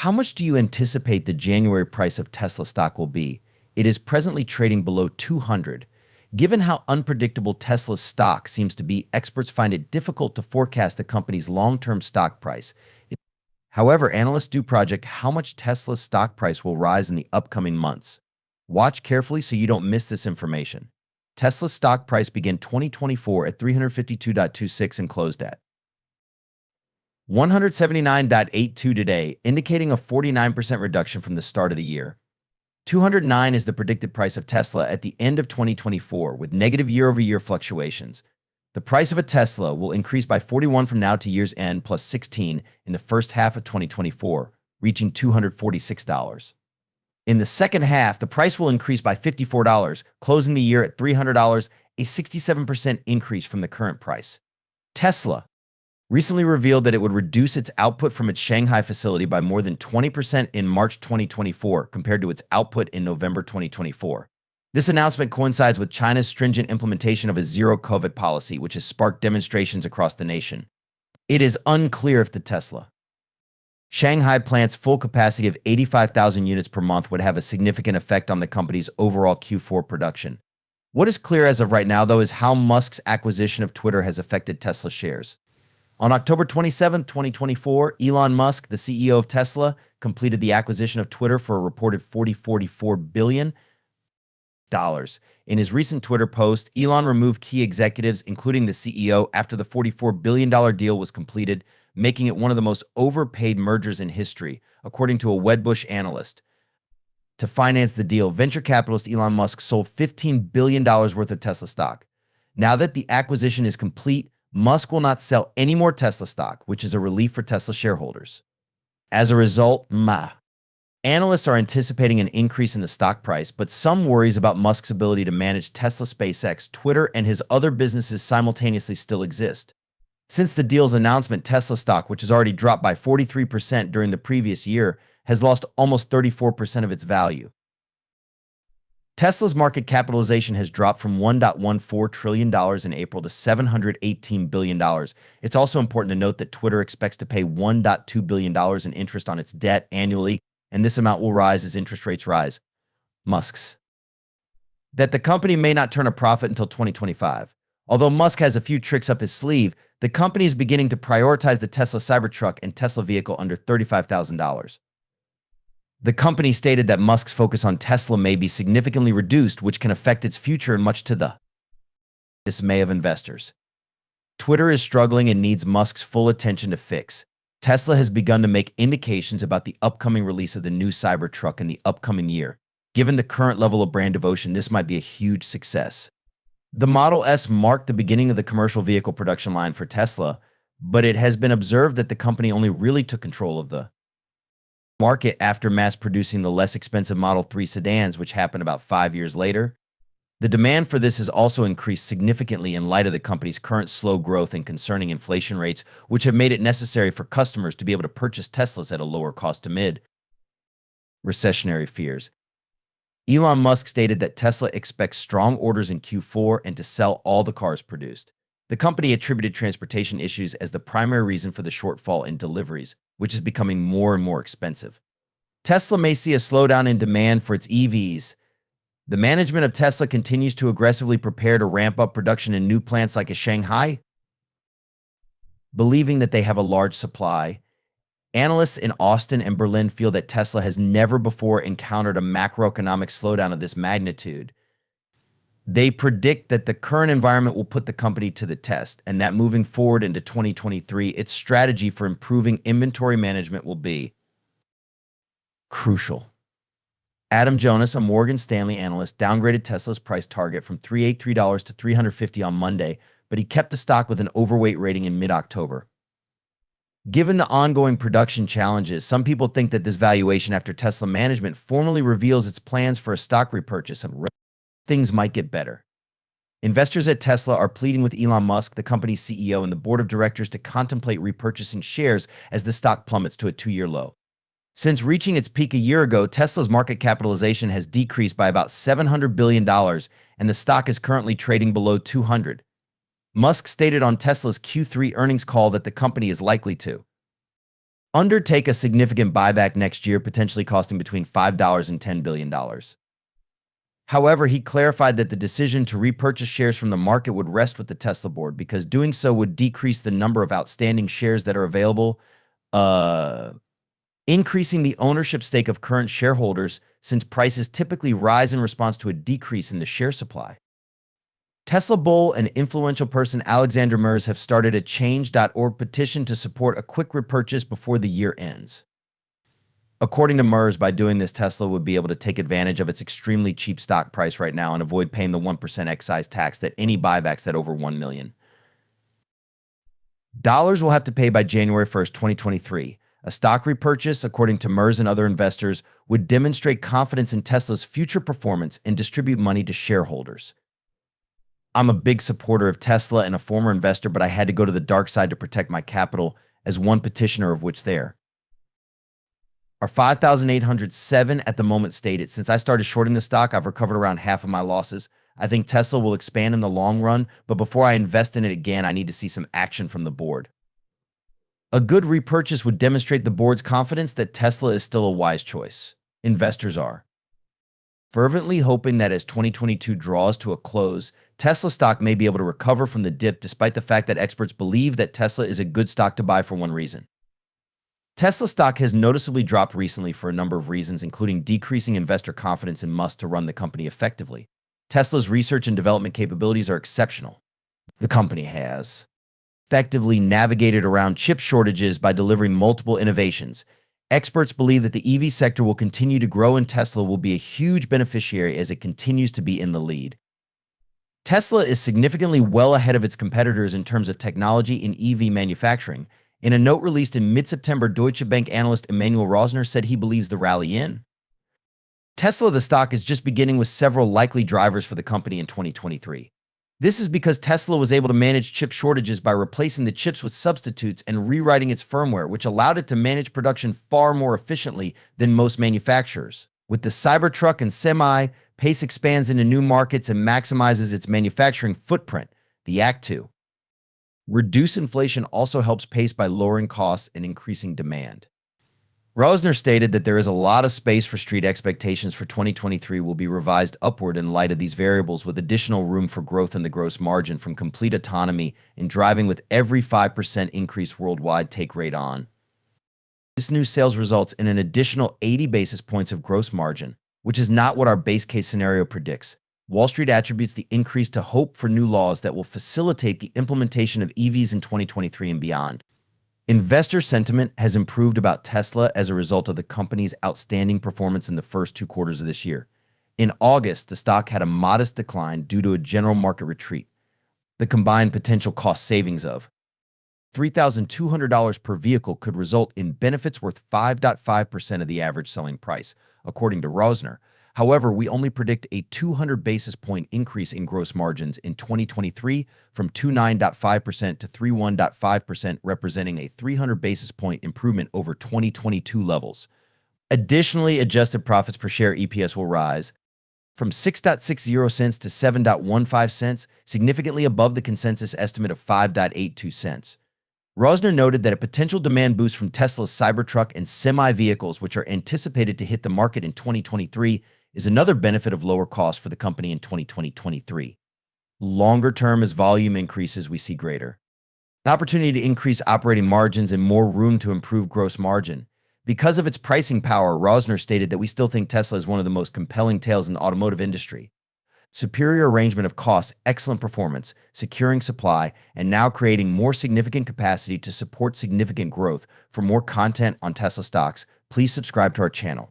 How much do you anticipate the January price of Tesla stock will be? It is presently trading below 200. Given how unpredictable Tesla's stock seems to be, experts find it difficult to forecast the company's long-term stock price. However, analysts do project how much Tesla's stock price will rise in the upcoming months. Watch carefully so you don't miss this information. Tesla's stock price began 2024 at 352.26 and closed at 179.82 today, indicating a 49% reduction from the start of the year. 209 is the predicted price of Tesla at the end of 2024, with negative year-over-year fluctuations. The price of a Tesla will increase by 41 from now to year's end, plus 16 in the first half of 2024, reaching $246. In the second half, the price will increase by $54, closing the year at $300, a 67% increase from the current price. Tesla recently revealed that it would reduce its output from its Shanghai facility by more than 20% in March 2024 compared to its output in November 2024. This announcement coincides with China's stringent implementation of a zero-COVID policy, which has sparked demonstrations across the nation. It is unclear if the Tesla Shanghai plant's full capacity of 85,000 units per month would have a significant effect on the company's overall Q4 production. What is clear as of right now, though, is how Musk's acquisition of Twitter has affected Tesla shares. On October 27, 2024, Elon Musk, the CEO of Tesla, completed the acquisition of Twitter for a reported $44 billion. In his recent Twitter post, Elon removed key executives, including the CEO, after the $44 billion deal was completed, making it one of the most overpaid mergers in history, according to a Wedbush analyst. To finance the deal, venture capitalist Elon Musk sold $15 billion worth of Tesla stock. Now that the acquisition is complete, Musk will not sell any more Tesla stock, which is a relief for Tesla shareholders. As a result, analysts are anticipating an increase in the stock price, but some worries about Musk's ability to manage Tesla, SpaceX, Twitter, and his other businesses simultaneously still exist. Since the deal's announcement, Tesla stock, which has already dropped by 43% during the previous year, has lost almost 34% of its value. Tesla's market capitalization has dropped from $1.14 trillion in April to $718 billion. It's also important to note that Twitter expects to pay $1.2 billion in interest on its debt annually, and this amount will rise as interest rates rise. Musk's that the company may not turn a profit until 2025. Although Musk has a few tricks up his sleeve, the company is beginning to prioritize the Tesla Cybertruck and Tesla vehicle under $35,000. The company stated that Musk's focus on Tesla may be significantly reduced, which can affect its future and much to the dismay of investors. Twitter is struggling and needs Musk's full attention to fix. Tesla has begun to make indications about the upcoming release of the new Cybertruck in the upcoming year. Given the current level of brand devotion, this might be a huge success. The Model S marked the beginning of the commercial vehicle production line for Tesla, but it has been observed that the company only really took control of the market after mass-producing the less expensive Model 3 sedans, which happened about 5 years later. The demand for this has also increased significantly in light of the company's current slow growth and concerning inflation rates, which have made it necessary for customers to be able to purchase Teslas at a lower cost amid recessionary fears. Elon Musk stated that Tesla expects strong orders in Q4 and to sell all the cars produced. The company attributed transportation issues as the primary reason for the shortfall in deliveries, which is becoming more and more expensive. Tesla may see a slowdown in demand for its EVs. The management of Tesla continues to aggressively prepare to ramp up production in new plants like Shanghai, believing that they have a large supply. Analysts in Austin and Berlin feel that Tesla has never before encountered a macroeconomic slowdown of this magnitude. They predict that the current environment will put the company to the test, and that moving forward into 2023, its strategy for improving inventory management will be crucial. Adam Jonas, a Morgan Stanley analyst, downgraded Tesla's price target from $383 to $350 on Monday, but he kept the stock with an overweight rating in mid-October. Given the ongoing production challenges, some people think that this valuation after Tesla management formally reveals its plans for a stock repurchase and things might get better. Investors at Tesla are pleading with Elon Musk, the company's CEO, and the board of directors to contemplate repurchasing shares as the stock plummets to a 2-year low. Since reaching its peak a year ago, Tesla's market capitalization has decreased by about $700 billion, and the stock is currently trading below 200. Musk stated on Tesla's Q3 earnings call that the company is likely to undertake a significant buyback next year, potentially costing between $5 and $10 billion. However, he clarified that the decision to repurchase shares from the market would rest with the Tesla board because doing so would decrease the number of outstanding shares that are available, increasing the ownership stake of current shareholders since prices typically rise in response to a decrease in the share supply. Tesla bull and influential person Alexander Mers have started a change.org petition to support a quick repurchase before the year ends. According to Mers, by doing this, Tesla would be able to take advantage of its extremely cheap stock price right now and avoid paying the 1% excise tax that any buybacks that over $1 million will have to pay by January 1st, 2023. A stock repurchase, according to Mers and other investors, would demonstrate confidence in Tesla's future performance and distribute money to shareholders. I'm a big supporter of Tesla and a former investor, but I had to go to the dark side to protect my capital, as one petitioner of which there are 5,807 at the moment stated. Since I started shorting the stock, I've recovered around half of my losses. I think Tesla will expand in the long run, but before I invest in it again, I need to see some action from the board. A good repurchase would demonstrate the board's confidence that Tesla is still a wise choice. Investors are fervently hoping that as 2022 draws to a close, Tesla stock may be able to recover from the dip, despite the fact that experts believe that Tesla is a good stock to buy for one reason. Tesla stock has noticeably dropped recently for a number of reasons, including decreasing investor confidence in Musk to run the company effectively. Tesla's research and development capabilities are exceptional. The company has effectively navigated around chip shortages by delivering multiple innovations. Experts believe that the EV sector will continue to grow and Tesla will be a huge beneficiary as it continues to be in the lead. Tesla is significantly well ahead of its competitors in terms of technology in EV manufacturing. In a note released in mid-September, Deutsche Bank analyst Emmanuel Rosner said he believes the rally in Tesla, the stock, is just beginning with several likely drivers for the company in 2023. This is because Tesla was able to manage chip shortages by replacing the chips with substitutes and rewriting its firmware, which allowed it to manage production far more efficiently than most manufacturers. With the Cybertruck and Semi, Pace expands into new markets and maximizes its manufacturing footprint. The Act 2. Reduce inflation also helps Pace by lowering costs and increasing demand. Rosner stated that there is a lot of space for street expectations for 2023 will be revised upward in light of these variables, with additional room for growth in the gross margin from complete autonomy in driving, with every 5% increase worldwide take rate on. This new sales results in an additional 80 basis points of gross margin, which is not what our base case scenario predicts. Wall Street attributes the increase to hope for new laws that will facilitate the implementation of EVs in 2023 and beyond. Investor sentiment has improved about Tesla as a result of the company's outstanding performance in the first 2 quarters of this year. In August, the stock had a modest decline due to a general market retreat. The combined potential cost savings of $3,200 per vehicle could result in benefits worth 5.5% of the average selling price, according to Rosner. However, we only predict a 200 basis point increase in gross margins in 2023 from 29.5% to 31.5%, representing a 300 basis point improvement over 2022 levels. Additionally, adjusted profits per share (EPS) will rise from 6.60 cents to 7.15 cents, significantly above the consensus estimate of 5.82 cents. Rosner noted that a potential demand boost from Tesla's Cybertruck and Semi vehicles, which are anticipated to hit the market in 2023, is another benefit of lower costs for the company in 2023. Longer term, as volume increases, we see greater opportunity to increase operating margins and more room to improve gross margin. Because of its pricing power, Rosner stated that we still think Tesla is one of the most compelling tales in the automotive industry. Superior arrangement of costs, excellent performance, securing supply, and now creating more significant capacity to support significant growth. For more content on Tesla stocks, please subscribe to our channel.